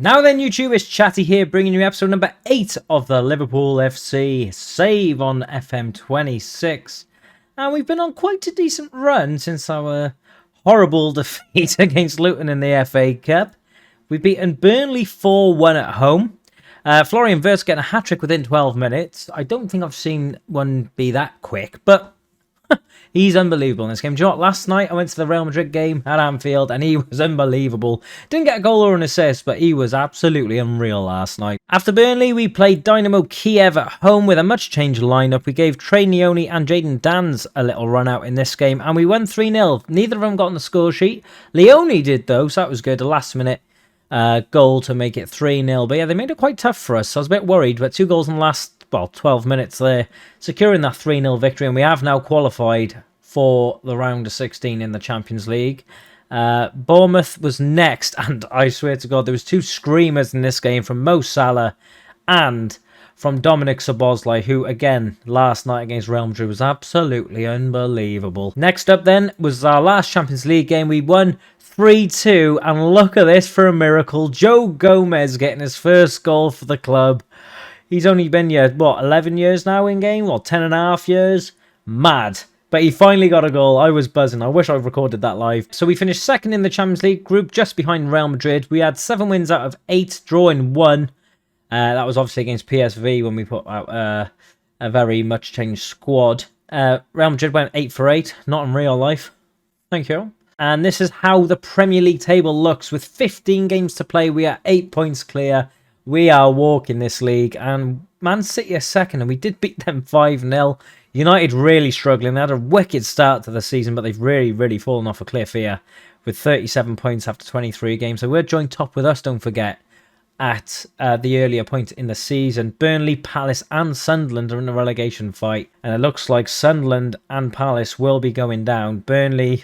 Now then, YouTube, it's Chaaty here, bringing you episode number 8 of the Liverpool FC save on FM26. And we've been on quite a decent run since our horrible defeat against Luton in the FA Cup. We've beaten Burnley 4-1 at home. Florian Wirtz getting a hat-trick within 12 minutes. I don't think I've seen one be that quick, but he's unbelievable in this game. Do you know what? Last night I went to the Real Madrid game at Anfield and he was unbelievable. Didn't get a goal or an assist, but he was absolutely unreal last night. After Burnley, we played Dynamo Kiev at home with a much changed lineup. We gave Trey Leone and Jayden Danns a little run out in this game and we won 3-0. Neither of them got on the score sheet. Leone did though, so that was good. A last minute goal to make it 3-0. But yeah, they made it quite tough for us. So I was a bit worried, but 2 goals in the last, 12 minutes there, securing that 3-0 victory, and we have now qualified for the round of 16 in the Champions League. Bournemouth was next, and I swear to God, there was 2 screamers in this game from Mo Salah and from Dominik Szoboszlai, who, again, last night against Real Madrid was absolutely unbelievable. Next up, then, was our last Champions League game. We won 3-2, and look at this for a miracle. Joe Gomez getting his first goal for the club. He's only been here, 11 years now in game? 10 and a half years? Mad. But he finally got a goal. I was buzzing. I wish I recorded that live. So we finished second in the Champions League group, just behind Real Madrid. We had 7 wins out of 8, drawing 1. That was obviously against PSV when we put out a very much changed squad. Real Madrid went 8 for 8, not in real life. Thank you. And this is how the Premier League table looks. With 15 games to play, we are 8 points clear. We are walking this league, and Man City are second, and we did beat them 5-0. United really struggling. They had a wicked start to the season, but they've really fallen off a cliff here with 37 points after 23 games. So we're joined top with us, don't forget, at the earlier point in the season. Burnley, Palace and Sunderland are in a relegation fight, and it looks like Sunderland and Palace will be going down. Burnley,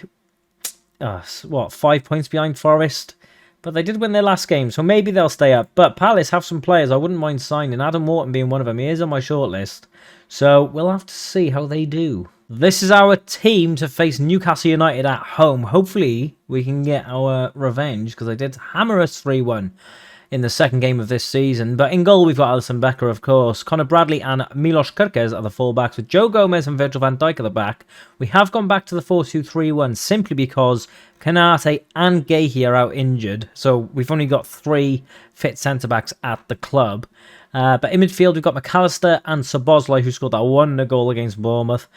5 points behind Forest? But they did win their last game, so maybe they'll stay up. But Palace have some players I wouldn't mind signing. Adam Wharton being one of them. He is on my shortlist. So we'll have to see how they do. This is our team to face Newcastle United at home. Hopefully we can get our revenge, because they did hammer us 3-1 in the second game of this season. But in goal, we've got Alisson Becker, of course. Conor Bradley and Milos Kerkez are the fullbacks, with Joe Gomez and Virgil van Dijk at the back. We have gone back to the 4-2-3-1 simply because Chaaty and Guéhi are out injured. So we've only got 3 fit centre-backs at the club. But in midfield, we've got McAllister and Szoboszlai, who scored that wonder goal against Bournemouth.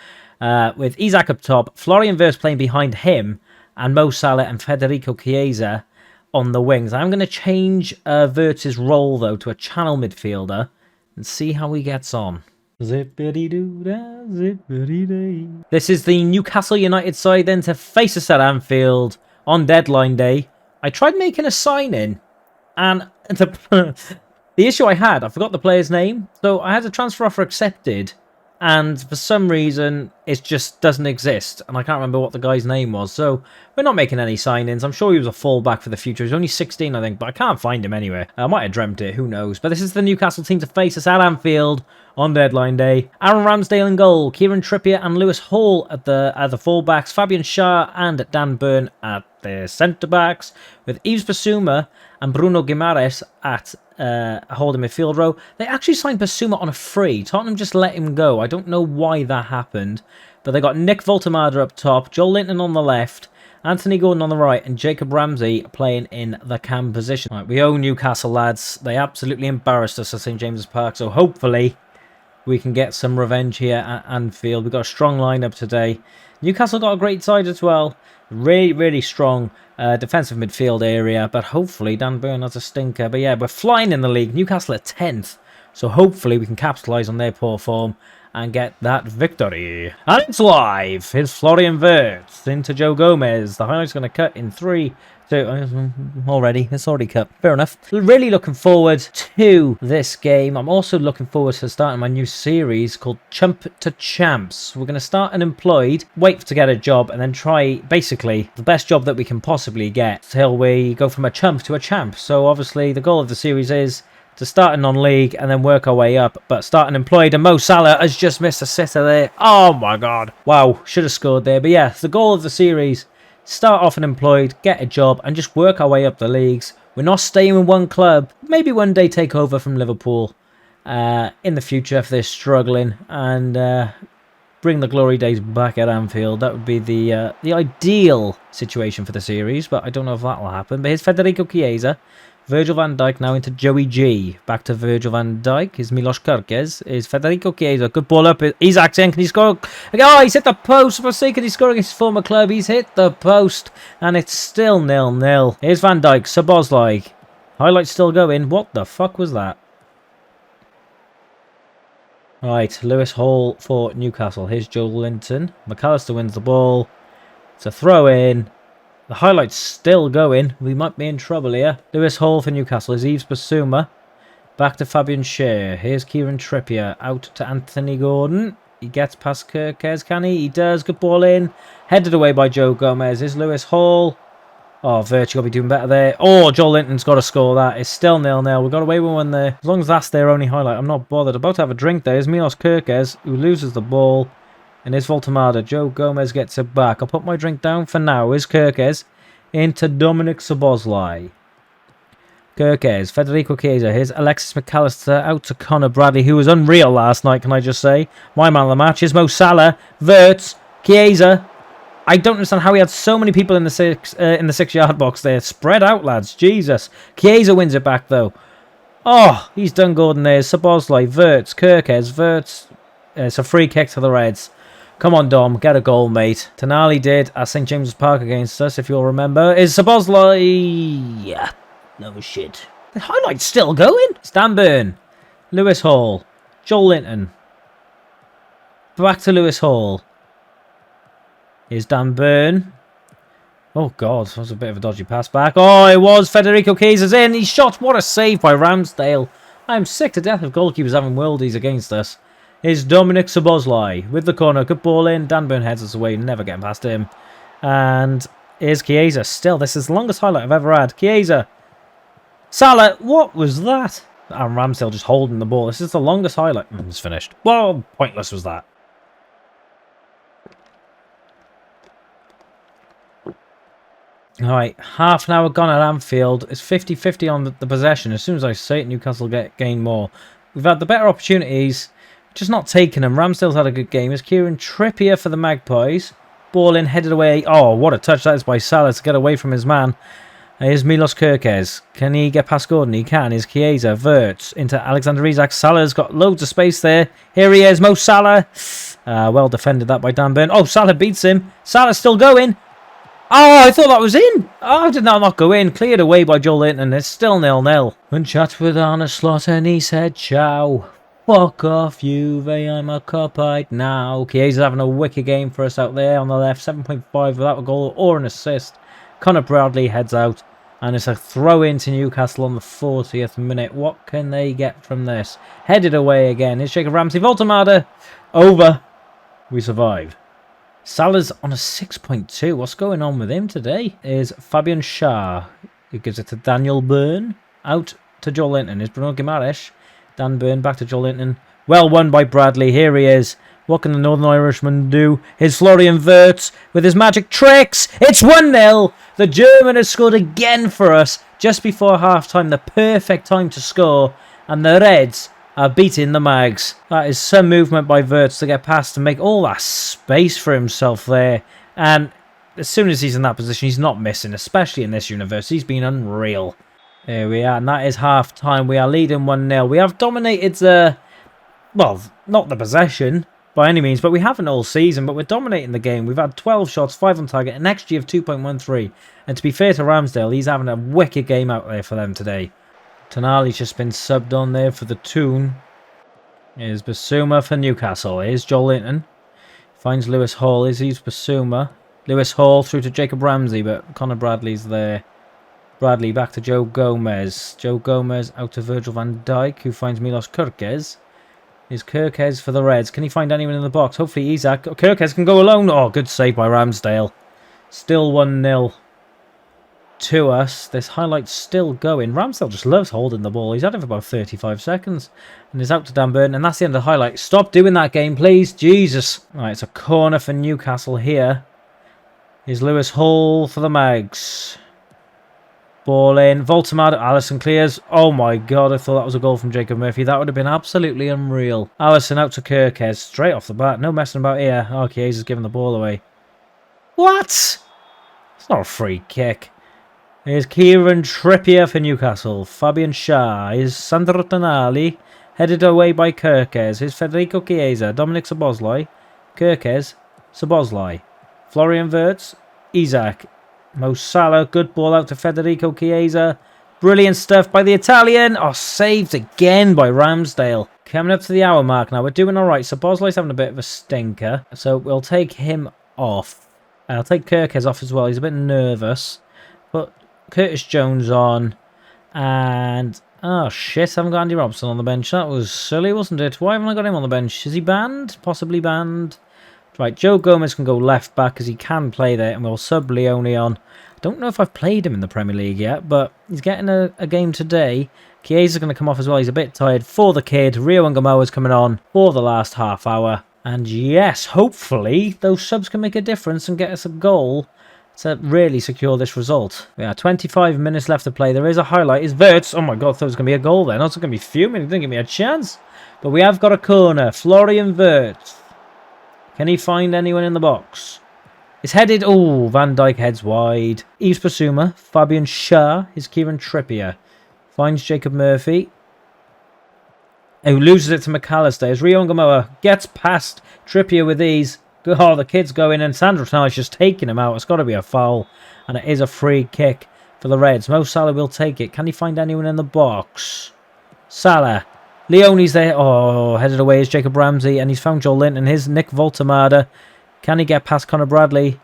With Isak up top, Florian Wirtz playing behind him, and Mo Salah and Federico Chiesa on the wings. I'm going to change Wirtz's role, though, to a channel midfielder and see how he gets on. Zippity-doo-dah, zippity-day. This is the Newcastle United side then to face us at Anfield on deadline day. I tried making a sign-in, and the issue I had, I forgot the player's name, so I had a transfer offer accepted, and for some reason, it just doesn't exist, and I can't remember what the guy's name was, so we're not making any sign-ins. I'm sure he was a fallback for the future. He's only 16, I think, but I can't find him anywhere. I might have dreamt it, who knows. But this is the Newcastle team to face us at Anfield on deadline day. Aaron Ramsdale in goal, Kieran Trippier and Lewis Hall at the fullbacks, Fabian Schär and Dan Burn at the centre-backs, with Yves Bissouma and Bruno Guimaraes at holding midfield row. They actually signed Bissouma on a free. Tottenham just let him go. I don't know why that happened, but they got Nick Voltemada up top, Joel Linton on the left, Anthony Gordon on the right, and Jacob Ramsey playing in the cam position. Right, we owe Newcastle, lads. They absolutely embarrassed us at St James's Park, so hopefully we can get some revenge here at Anfield. We've got a strong lineup today. Newcastle got a great side as well. Really strong defensive midfield area, but hopefully Dan Burn has a stinker. But yeah, we're flying in the league. Newcastle at 10th, so hopefully we can capitalise on their poor form and get that victory. And it's live. Here's Florian Wirtz into Joe Gomez. The highlight's going to cut in 3, 2... Already. It's already cut. Fair enough. Really looking forward to this game. I'm also looking forward to starting my new series called Chump to Champs. We're going to start unemployed, wait to get a job, and then try, basically, the best job that we can possibly get till we go from a chump to a champ. So, obviously, the goal of the series is to start a non-league and then work our way up. But starting employed, and Mo Salah has just missed a sitter there. Oh my God. Wow, should have scored there. But yeah, the goal of the series, start off unemployed, get a job, and just work our way up the leagues. We're not staying in one club. Maybe one day take over from Liverpool in the future if they're struggling, and bring the glory days back at Anfield. That would be the ideal situation for the series, but I don't know if that will happen. But here's Federico Chiesa. Virgil van Dijk now into Joey G. Back to Virgil van Dijk. Is Milos Kerkez. Is Federico Chiesa. Good ball up. Isak in. Can he score? Oh, he's hit the post. For sake, can he score against his former club? He's hit the post. And it's still 0-0. Here's Van Dijk. Szoboszlai. Highlights still going. What the fuck was that? Right, Lewis Hall for Newcastle. Here's Joe Linton. McAllister wins the ball. It's a throw in. The highlight's still going. We might be in trouble here. Lewis Hall for Newcastle. Is Yves Bissouma. Back to Fabian Schär. Here's Kieran Trippier. Out to Anthony Gordon. He gets past Kerkez, can he? He does. Good ball in. Headed away by Joe Gomez. Here's Lewis Hall. Oh, Virtue will be doing better there. Oh, Joel Linton's got to score that. It's still 0-0. We got away with one there. As long as that's their only highlight, I'm not bothered. About to have a drink there is Milos Kerkez, who loses the ball. And here's Voltemada. Joe Gomez gets it back. I'll put my drink down for now. Here's Kerkez into Dominic Szoboszlai. Kerkez, Federico Chiesa. Here's Alexis McAllister out to Connor Bradley, who was unreal last night, can I just say. My man of the match is Mo Salah. Wirtz, Chiesa. I don't understand how he had so many people in the 6-yard box there. Spread out, lads. Jesus. Chiesa wins it back, though. Oh, he's done Gordon there. Szoboszlai, Wirtz, Kerkez, Wirtz. It's a free kick to the Reds. Come on, Dom. Get a goal, mate. Tonali did at St. James's Park against us, if you'll remember. Is Szoboszlai... Yeah. No shit. The highlight's still going. Stan Burn. Lewis Hall. Joel Linton. Back to Lewis Hall. Here's Dan Burn. Oh, God. That was a bit of a dodgy pass back. Oh, it was. Federico Chiesa's in. He shot. What a save by Ramsdale. I'm sick to death of goalkeepers having worldies against us. Here's Dominic Szoboszlai with the corner. Good ball in. Dan Burn heads us away. Never getting past him. And here's Chiesa. Still, this is the longest highlight I've ever had. Chiesa. Salah. What was that? And Ramsdale just holding the ball. This is the longest highlight. It's finished. Well, pointless was that. Alright, half an hour gone at Anfield. It's 50-50 on the possession. As soon as I say it, Newcastle gain more. We've had the better opportunities, just not taking them. Ramsdale's had a good game. It's Kieran Trippier for the Magpies. Ball in, headed away. Oh, what a touch that is by Salah to get away from his man. Here's Milos Kerkez. Can he get past Gordon? He can. Here's Chiesa. Wirtz into Alexander Isak. Salah's got loads of space there. Here he is, Mo Salah. Well defended that by Dan Burn. Oh, Salah beats him. Salah's still going. Oh, I thought that was in. Oh, did that not go in? Cleared away by Joel Linton. It's still 0-0. When chat with Arne Slot and he said, ciao. Fuck off, Juve. I'm a cupite now. Chiesa's having a wicked game for us out there on the left. 7.5 without a goal or an assist. Connor Bradley heads out. And it's a throw into Newcastle on the 40th minute. What can they get from this? Headed away again. Here's Jacob Ramsey. Voltemada. Over. We survive. Salah's on a 6.2. What's going on with him today? Is Fabian Schär, who gives it to Daniel Burn. Out to Joel Linton. Is Bruno Guimaraes. Dan Burn back to Joel Linton. Well won by Bradley. Here he is. What can the Northern Irishman do? Here's Florian Wirtz with his magic tricks. It's 1-0. The German has scored again for us just before half-time. The perfect time to score. And the Reds are beating the Mags. That is some movement by Wirtz to get past and make all that space for himself there. And as soon as he's in that position, he's not missing, especially in this universe. He's been unreal. There we are, and that is half-time. We are leading 1-0. We have dominated well, not the possession by any means, but we haven't all season, but we're dominating the game. We've had 12 shots, 5 on target, an XG of 2.13. And to be fair to Ramsdale, he's having a wicked game out there for them today. Tonali's just been subbed on there for the Toon. Here's Bissouma for Newcastle. Here's Joel Linton. Finds Lewis Hall. Here's Bissouma. Lewis Hall through to Jacob Ramsey, but Connor Bradley's there. Bradley back to Joe Gomez. Joe Gomez out to Virgil van Dijk, who finds Milos Kerkez. Here's Kerkez for the Reds. Can he find anyone in the box? Hopefully Isak. Kerkez can go alone. Oh, good save by Ramsdale. Still 1-0. To us. This highlight's still going. Ramsdale just loves holding the ball. He's had it for about 35 seconds. And he's out to Dan Burn. And that's the end of the highlight. Stop doing that game, please. Jesus. Alright, it's a corner for Newcastle here. Here's Lewis Hall for the Mags. Ball in. Voltamada. Alisson clears. Oh my god, I thought that was a goal from Jacob Murphy. That would have been absolutely unreal. Alisson out to Kirkes. Straight off the bat. No messing about here. Oh, Chiesa's giving the ball away. What? It's not a free kick. Here's Kieran Trippier for Newcastle. Fabian Schär. Here's Sandro Tonali. Headed away by Kirkes. Here's Federico Chiesa. Dominic Szoboszlai. Kirkes. Szoboszlai. Florian Wirtz. Isak. Mo Salah. Good ball out to Federico Chiesa. Brilliant stuff by the Italian. Oh, saved again by Ramsdale. Coming up to the hour mark now. We're doing all right. Szoboszlai's having a bit of a stinker. So we'll take him off. I'll take Kirkes off as well. He's a bit nervous. But Curtis Jones on. And... oh, shit. I haven't got Andy Robson on the bench. That was silly, wasn't it? Why haven't I got him on the bench? Is he banned? Possibly banned. Right, Joe Gomez can go left back because he can play there. And we'll sub Leone on. I don't know if I've played him in the Premier League yet. But he's getting a game today. Chiesa's going to come off as well. He's a bit tired for the kid. Rio Ngamoa's coming on for the last half hour. And yes, hopefully those subs can make a difference and get us a goal to really secure this result. We are 25 minutes left to play. There is a highlight. It's Wirtz. Oh my god, I thought it was going to be a goal then. I was going to be fuming. He didn't give me a chance. But we have got a corner. Florian Wirtz. Can he find anyone in the box? It's headed. Oh, Van Dijk heads wide. Yves Bissouma. Fabian Schär. Is Kieran Trippier. Finds Jacob Murphy. Who loses it to McAllister. As Rio Ngamoa gets past Trippier with ease. Oh, the kid's going in. Sandro Tonali's just taking him out. It's got to be a foul. And it is a free kick for the Reds. Mo Salah will take it. Can he find anyone in the box? Salah. Leone's there. Oh, headed away is Jacob Ramsey. And he's found Joel Linton. Here's Nick Voltamada. Can he get past Connor Bradley?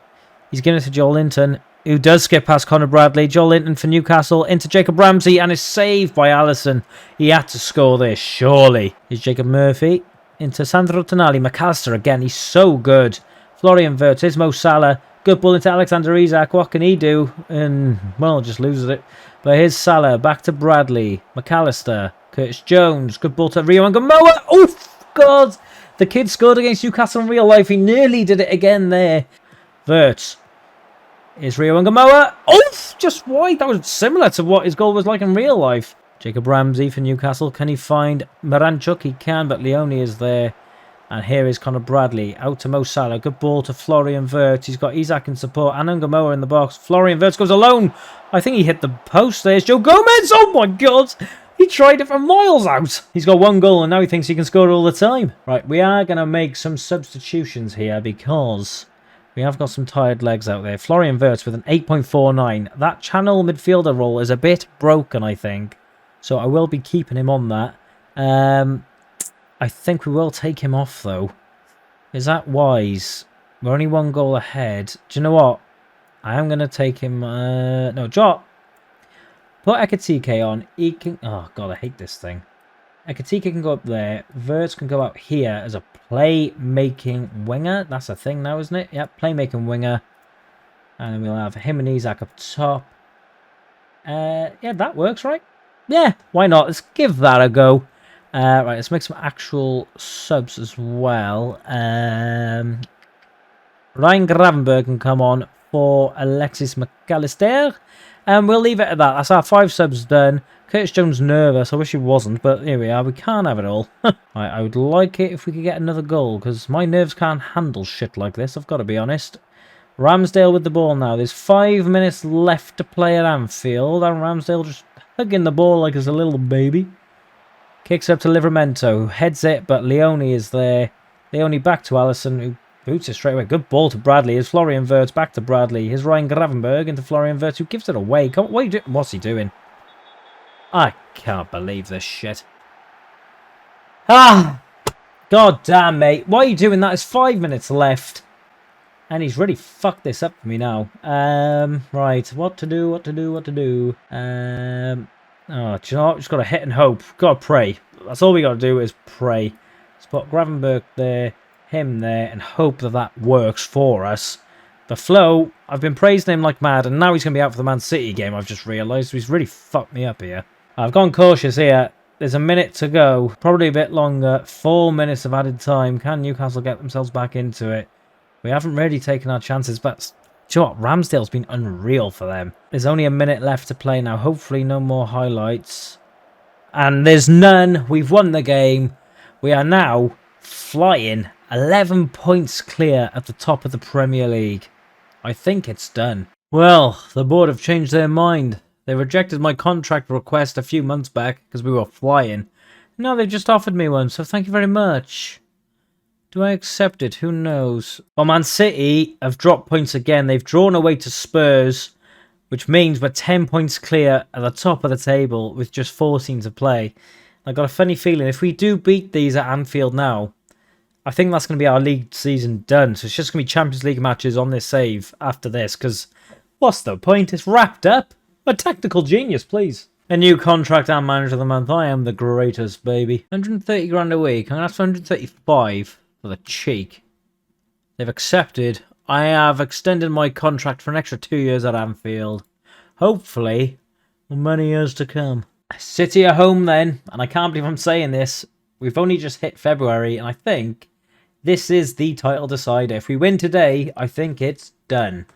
He's giving it to Joel Linton, who does skip past Connor Bradley. Joel Linton for Newcastle into Jacob Ramsey, and is saved by Alisson. He had to score this, surely. Here's Jacob Murphy into Sandro Tonali. McAllister again, he's so good. Florian Wirtz, here's Mo Salah. Good ball into Alexander Isak. What can he do? And, well, just loses it. But here's Salah, back to Bradley. McAllister, Curtis Jones. Good ball to Rio Ngamoa. Oh, God! The kid scored against Newcastle in real life. He nearly did it again there. Wirtz. Is Rio Ngamoa. Oh, just wide. That was similar to what his goal was like in real life. Jacob Ramsey for Newcastle. Can he find Miranchuk? He can, but Leone is there. And here is Connor Bradley. Out to Mo Salah. Good ball to Florian Wirtz. He's got Isak in support. And Ngamoa in the box. Florian Wirtz goes alone. I think he hit the post. There's Joe Gomez. Oh my God. He tried it from miles out. He's got one goal and now he thinks he can score all the time. Right, we are going to make some substitutions here because we have got some tired legs out there. Florian Wirtz with an 8.49. That channel midfielder role is a bit broken, I think. So I will be keeping him on that. I think we will take him off, though. Is that wise? We're only one goal ahead. Do you know what? I am going to take him... no, Jot. Put Ekatike on. He can... oh, God, I hate this thing. Ekatike can go up there. Wirtz can go out here as a playmaking winger. That's a thing now, isn't it? Yep, playmaking winger. And then we'll have him and Isak up top. Yeah, that works, right? Yeah, why not? Let's give that a go. Right, let's make some actual subs as well. Ryan Gravenberg can come on for Alexis McAllister. And we'll leave it at that. That's our 5 subs done. Curtis Jones nervous. I wish he wasn't, but here we are. We can't have it all. Right, I would like it if we could get another goal, because my nerves can't handle shit like this, I've got to be honest. Ramsdale with the ball now. There's 5 minutes left to play at Anfield, and Ramsdale just hugging the ball like it's a little baby. Kicks up to Livramento. Heads it, but Leone is there. Leone back to Alisson, who boots it straight away. Good ball to Bradley. Here's Florian Wirtz back to Bradley. Here's Ryan Gravenberg into Florian Wirtz, who gives it away. Come on, what are you doing? What's he doing? I can't believe this shit. Ah! God damn, mate. Why are you doing that? There's 5 minutes left. And he's really fucked this up for me now. Right. What to do? Oh, do you know what? Just got to hit and hope. Got to pray. That's all we got to do is pray. Let's put Gravenberg there, him there, and hope that that works for us. The flow, I've been praising him like mad, and now he's going to be out for the Man City game, I've just realised. He's really fucked me up here. I've gone cautious here. There's a minute to go. Probably a bit longer. 4 minutes of added time. Can Newcastle get themselves back into it? We haven't really taken our chances, but Do you know what? Ramsdale's been unreal for them. There's only a minute left to play now. Hopefully no more highlights. And there's none. We've won the game. We are now flying 11 points clear at the top of the Premier League. I think it's done. Well, the board have changed their mind. They rejected my contract request a few months back because we were flying. Now they've just offered me one, so thank you very much. Do I accept it? Who knows? Well, Man City have dropped points again. They've drawn away to Spurs, which means we're 10 points clear at the top of the table with just 14 to play. I got a funny feeling if we do beat these at Anfield now, I think that's going to be our league season done. So it's just going to be Champions League matches on this save after this, because what's the point? It's wrapped up. A tactical genius, please. A new contract and manager of the month. I am the greatest, baby. 130 grand a week. I'm going to ask for 135 for the cheek. They've accepted. I have extended my contract for an extra 2 years at Anfield. Hopefully, many years to come. City are home then, and I can't believe I'm saying this. We've only just hit February, and I think this is the title decider. If we win today, I think it's done.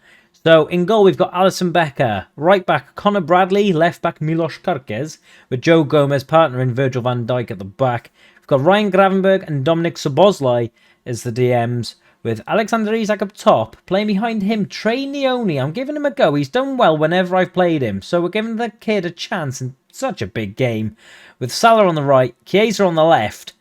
So, in goal, we've got Alisson Becker. Right back, Connor Bradley. Left back, Milos Kerkez. With Joe Gomez partnering Virgil van Dijk at the back. We've got Ryan Gravenberch and Dominic Szoboszlai as the DMs. With Alexander Isak up top. Playing behind him, Trey Neone. I'm giving him a go. He's done well whenever I've played him. So, we're giving the kid a chance in such a big game. With Salah on the right, Chiesa on the left.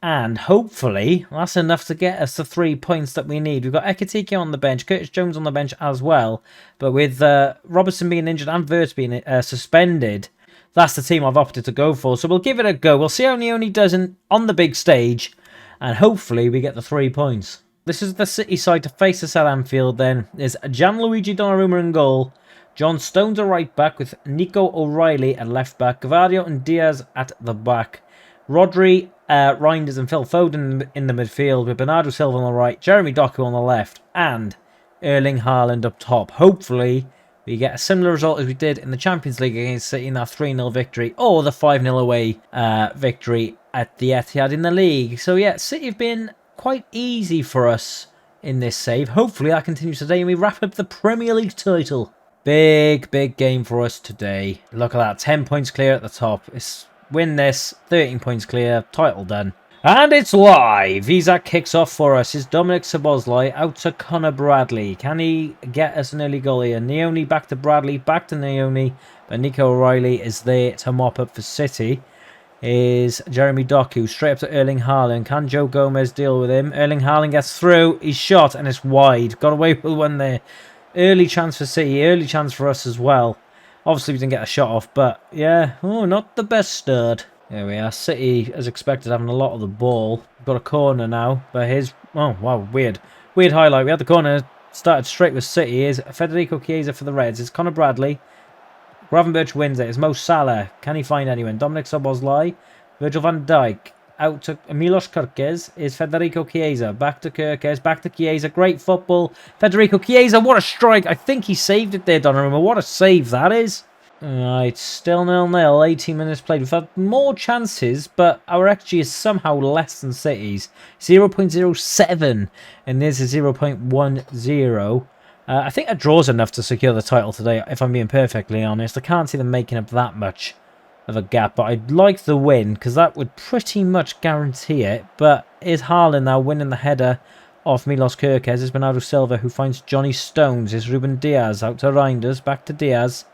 And hopefully, that's enough to get us the 3 points that we need. We've got Ekitike on the bench, Curtis Jones on the bench as well. But with Robertson being injured and Wirtz being suspended, that's the team I've opted to go for. So we'll give it a go. We'll see how Neone does on the big stage. And hopefully we get the 3 points. This is the City side to face us at Anfield then. There's Gianluigi Donnarumma in goal. John Stones at right back with Nico O'Reilly at left back. Gvardiol and Diaz at the back. Rodri, Reinders and Phil Foden in the midfield with Bernardo Silva on the right, Jeremy Doku on the left, and Erling Haaland up top. Hopefully, we get a similar result as we did in the Champions League against City in that 3-0 victory, or the 5-0 away victory at the Etihad in the league. So yeah, City have been quite easy for us in this save. Hopefully that continues today and we wrap up the Premier League title. Big game for us today. Look at that, 10 points clear at the top. Win this, 13 points clear, title done. And it's live! Isak kicks off for us. Is Dominic Szoboszlai out to Connor Bradley. Can he get us an early goal here? Neone back to Bradley, back to Neone. But Nico O'Reilly is there to mop up for City. Is Jeremy Doku straight up to Erling Haaland. Can Joe Gomez deal with him? Erling Haaland gets through. He's shot and it's wide. Got away with one there. Early chance for City, early chance for us as well. Obviously, we didn't get a shot off, but yeah, not the best start. There we are. City, as expected, having a lot of the ball. We've got a corner now, but here's... Oh, wow, weird highlight. We had the corner started straight with City. Here's Federico Chiesa for the Reds. It's Connor Bradley. Gravenberch wins it. It's Mo Salah. Can he find anyone? Dominic Szoboszlai. Virgil van Dijk. Out to Milos Kerkez is Federico Chiesa. Back to Kerkez. Back to Chiesa. Great football. Federico Chiesa. What a strike. I think he saved it there, Donnarumma. What a save that is. Alright, still 0-0. 18 minutes played. We've had more chances, but our XG is somehow less than City's. 0.07. And this is 0.10. I think a draw's enough to secure the title today, if I'm being perfectly honest. I can't see them making up that much of a gap, but I'd like the win because that would pretty much guarantee it. But is Haaland now winning the header off Milos Kerkez? Is Bernardo Silva who finds Johnny Stones? Is Ruben Diaz out to Reinders? Back to Diaz.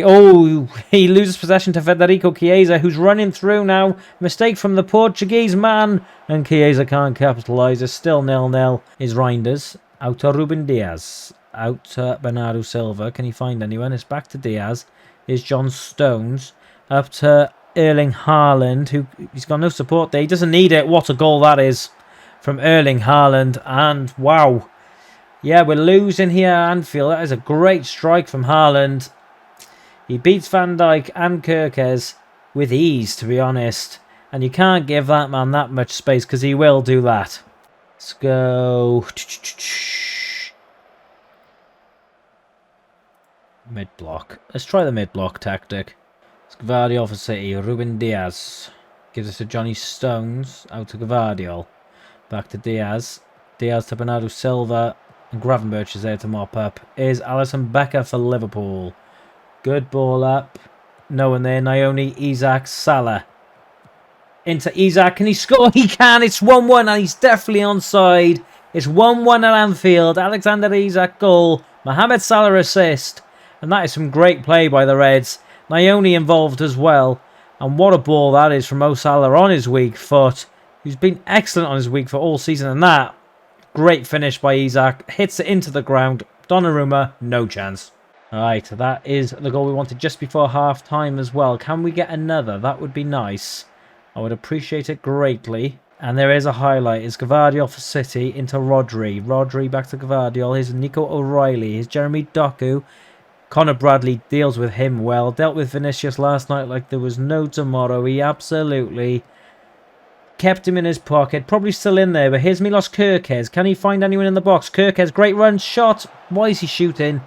Oh, he loses possession to Federico Chiesa, who's running through now. Mistake from the Portuguese man, and Chiesa can't capitalise. It's still 0-0. Is Reinders out to Ruben Diaz? Out to Bernardo Silva. Can he find anyone? It's back to Diaz. Is John Stones up to Erling Haaland, who he's got no support there. He doesn't need it. What a goal that is from Erling Haaland. And wow. Yeah, we're losing here at Anfield. That is a great strike from Haaland. He beats Van Dijk and Kerkez with ease, to be honest. And you can't give that man that much space because he will do that. Let's go. Mid-block. Let's try the mid-block tactic. It's Gvardiol for City. Ruben Diaz gives us to Johnny Stones. Out to Gvardiol. Back to Diaz. Diaz to Bernardo Silva. And Gravenberch is there to mop up. Is Alisson Becker for Liverpool. Good ball up. No one there. Naoni, Isak, Salah. Into Isak. Can he score? He can. It's 1-1 and he's definitely onside. It's 1-1 at Anfield. Alexander Isak goal. Mohamed Salah assist. And that is some great play by the Reds. Naoni involved as well. And what a ball that is from Mo Salah on his weak foot. He's been excellent on his weak foot all season. And that, great finish by Isak. Hits it into the ground. Donnarumma, no chance. Alright, that is the goal we wanted just before half-time as well. Can we get another? That would be nice. I would appreciate it greatly. And there is a highlight. It's Gvardiol for City into Rodri. Rodri back to Gvardiol. Here's Nico O'Reilly. Here's Jeremy Doku. Connor Bradley deals with him well. Dealt with Vinicius last night like there was no tomorrow. He absolutely kept him in his pocket. Probably still in there. But here's Milos Kerkez. Can he find anyone in the box? Kerkez, great run. Shot. Why is he shooting?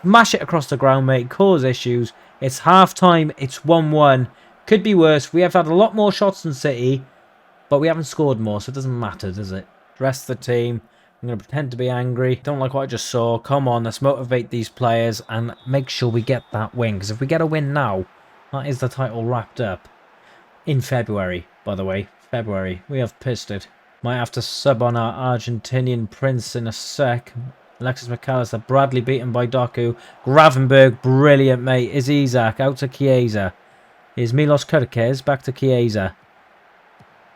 Smash it across the ground, mate. Cause issues. It's half-time. It's 1-1. Could be worse. We have had a lot more shots than City. But we haven't scored more, so it doesn't matter, does it? Rest the team. I'm going to pretend to be angry. Don't like what I just saw. Come on, let's motivate these players and make sure we get that win. Because if we get a win now, that is the title wrapped up. In February, by the way. February. We have pissed it. Might have to sub on our Argentinian prince in a sec. Alexis McAllister. Bradley beaten by Doku. Gravenberch, brilliant, mate. Is Isak. Out to Chiesa. Here's Milos Kerkez. Back to Chiesa.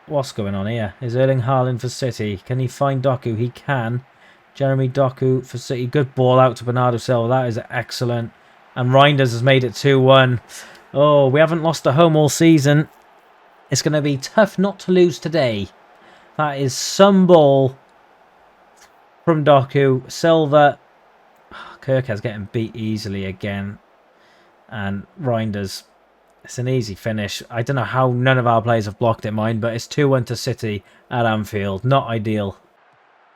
What's going on here? Is Erling Haaland for City? Can he find Doku? He can. Jeremy Doku for City. Good ball out to Bernardo Silva. That is excellent. And Reinders has made it 2-1. Oh, we haven't lost at home all season. It's going to be tough not to lose today. That is some ball from Doku. Silva. Kirk's getting beat easily again. And Reinders. It's an easy finish. I don't know how none of our players have blocked it, mind, but it's 2-1 to City at Anfield. Not ideal.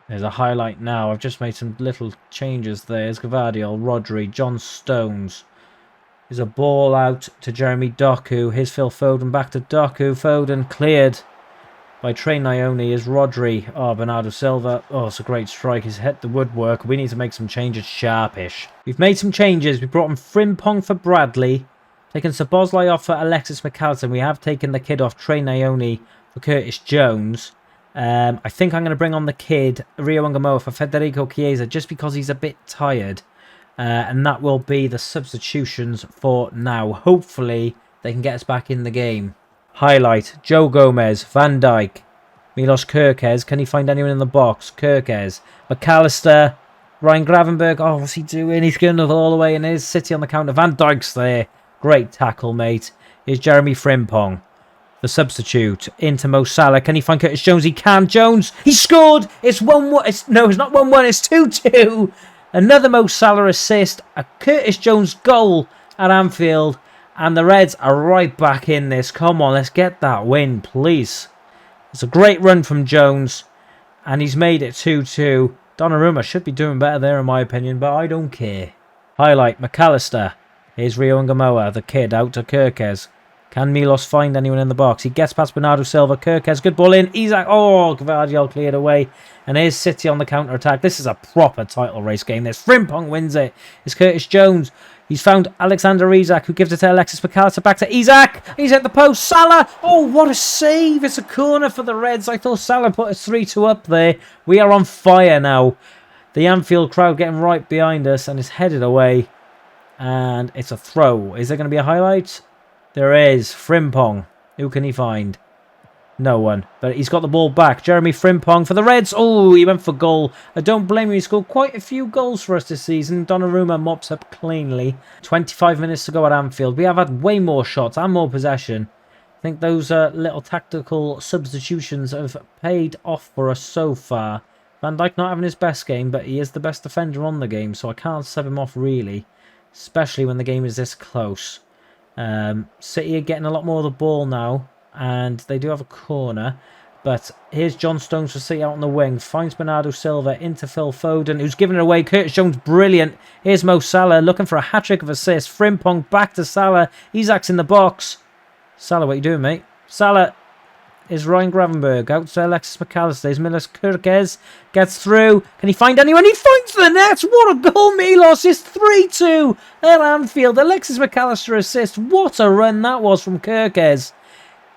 There's a highlight now. I've just made some little changes there. There's Gvardiol, Rodri, John Stones. There's a ball out to Jeremy Doku. Here's Phil Foden back to Doku. Foden cleared by Trey Naoni. Is Rodri. Oh, Bernardo Silva. Oh, it's a great strike. He's hit the woodwork. We need to make some changes sharpish. We've made some changes. We brought in Frimpong for Bradley. Taken Szoboszlai off for Alexis McAllister. We have taken the kid off, Trey Naoni, for Curtis Jones. I think I'm going to bring on the kid, Rio Ngamoa, for Federico Chiesa, just because he's a bit tired. And that will be the substitutions for now. Hopefully, they can get us back in the game. Highlight, Joe Gomez, Van Dijk, Milos Kerkez. Can he find anyone in the box? Kerkez, McAllister, Ryan Gravenberch. Oh, what's he doing? He's going all the way, and there's City on the counter. Van Dijk's there. Great tackle, mate. Here's Jeremy Frimpong. The substitute. Into Mo Salah. Can he find Curtis Jones? He can. Jones. He scored. It's 1-1. No, it's not 1-1. It's 2-2. Another Mo Salah assist. A Curtis Jones goal at Anfield. And the Reds are right back in this. Come on, let's get that win, please. It's a great run from Jones. And he's made it 2-2. Donnarumma should be doing better there, in my opinion, but I don't care. Highlight, McAllister. Here's Rio Ngamoa, the kid, out to Kerkez. Can Milos find anyone in the box? He gets past Bernardo Silva. Kerkez, good ball in. Isak, oh, Gvardiol cleared away. And here's City on the counter-attack. This is a proper title race game. This Frimpong wins it. It's Curtis Jones. He's found Alexander Isak, who gives it to Alexis McAllister. Back to Isak. He's at the post. Salah. Oh, what a save. It's a corner for the Reds. I thought Salah put us 3-2 up there. We are on fire now. The Anfield crowd getting right behind us and is headed away. And it's a throw. Is there going to be a highlight? There is. Frimpong. Who can he find? No one. But he's got the ball back. Jeremy Frimpong for the Reds. Oh, he went for goal. I don't blame him. He scored quite a few goals for us this season. Donnarumma mops up cleanly. 25 minutes to go at Anfield. We have had way more shots and more possession. I think those little tactical substitutions have paid off for us so far. Van Dijk not having his best game, but he is the best defender on the game, so I can't sub him off really. Especially when the game is this close. City are getting a lot more of the ball now. And they do have a corner. But here's John Stones for City out on the wing. Finds Bernardo Silva into Phil Foden, who's given it away. Curtis Jones, brilliant. Here's Mo Salah looking for a hat-trick of assists. Frimpong back to Salah. Isak's in the box. Salah, what are you doing, mate? Salah. is Ryan Gravenberch. Out to Alexis McAllister. Is Milos Kerkez. Gets through. Can he find anyone? He finds the net. What a goal, Milos. It's 3-2 at Anfield. Alexis McAllister assist. What a run that was from Kerkez.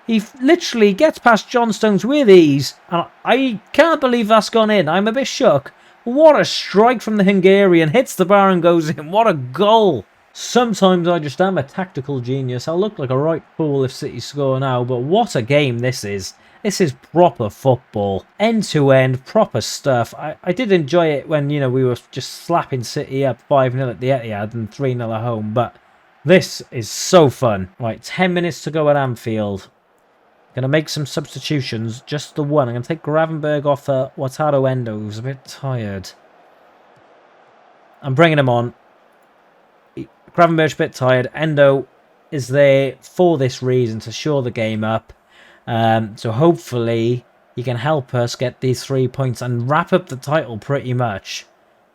He literally gets past John Stones with ease. And I can't believe that's gone in. I'm a bit shook. What a strike from the Hungarian. Hits the bar and goes in. What a goal. Sometimes I just am a tactical genius. I'll look like a right fool if City score now, but what a game this is. This is proper football. End to end, proper stuff. I did enjoy it when, you know, we were just slapping City up 5-0 at the Etihad and 3-0 at home, but this is so fun. Right, 10 minutes to go at Anfield. Going to make some substitutions, just the one. I'm going to take Gravenberch off Wataru Endo, who's a bit tired. I'm bringing him on. Gravenberch's a bit tired. Endo is there for this reason, to shore the game up. So hopefully he can help us get these 3 points and wrap up the title pretty much.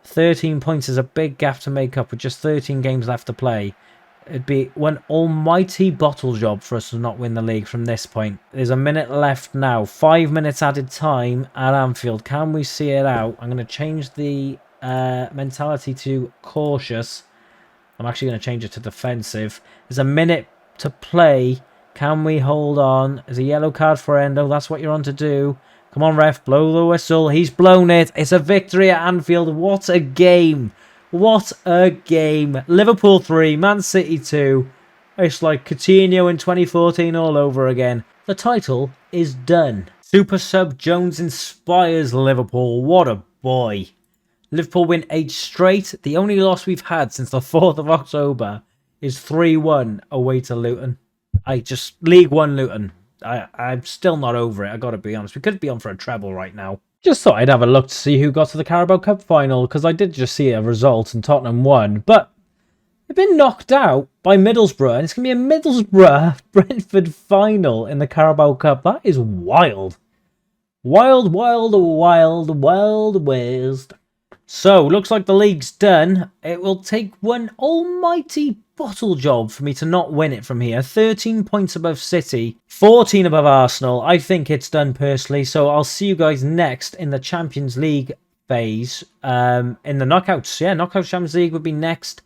13 points is a big gap to make up with just 13 games left to play. It'd be one almighty bottle job for us to not win the league from this point. There's a minute left now. 5 minutes added time at Anfield. Can we see it out? I'm going to change the mentality to cautious. I'm actually going to change it to defensive. There's a minute to play. Can we hold on? There's a yellow card for Endo. That's what you're on to do. Come on, ref. Blow the whistle. He's blown it. It's a victory at Anfield. What a game. What a game. Liverpool 3, Man City 2. It's like Coutinho in 2014 all over again. The title is done. Super sub Jones inspires Liverpool. What a boy. Liverpool win 8 straight. The only loss we've had since the 4th of October is 3-1 away to Luton. League One Luton. I'm still not over it, I gotta be honest. We could be on for a treble right now. Just thought I'd have a look to see who got to the Carabao Cup final, because I did just see a result and Tottenham won. But they've been knocked out by Middlesbrough, and it's going to be a Middlesbrough-Brentford final in the Carabao Cup. That is wild. Wild, wild, wild, wild west. So, looks like the league's done. It will take one almighty bottle job for me to not win it from here. 13 points above City, 14 above Arsenal. I think it's done personally. So, I'll see you guys next in the Champions League phase. In the knockouts. Yeah, Knockouts Champions League would be next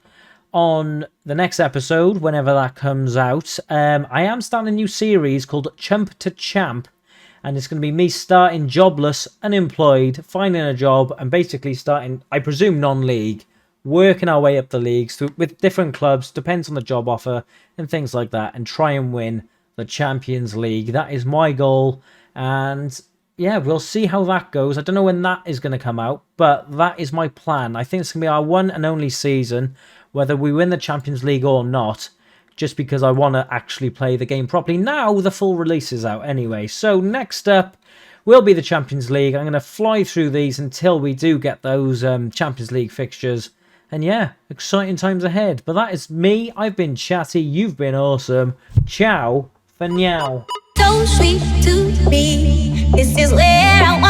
on the next episode, whenever that comes out. I am starting a new series called Chump to Champ. And it's going to be me starting jobless, unemployed, finding a job, and basically starting, I presume, non-league, working our way up the leagues with different clubs, depends on the job offer, and things like that, and try and win the Champions League. That is my goal, and yeah, we'll see how that goes. I don't know when that is going to come out, but that is my plan. I think it's going to be our one and only season, whether we win the Champions League or not, just because I want to actually play the game properly. Now the full release is out anyway. So next up will be the Champions League. I'm going to fly through these until we do get those Champions League fixtures. And yeah, exciting times ahead. But that is me. I've been Chaaty. You've been awesome. Ciao for now. So sweet to me. This is where I want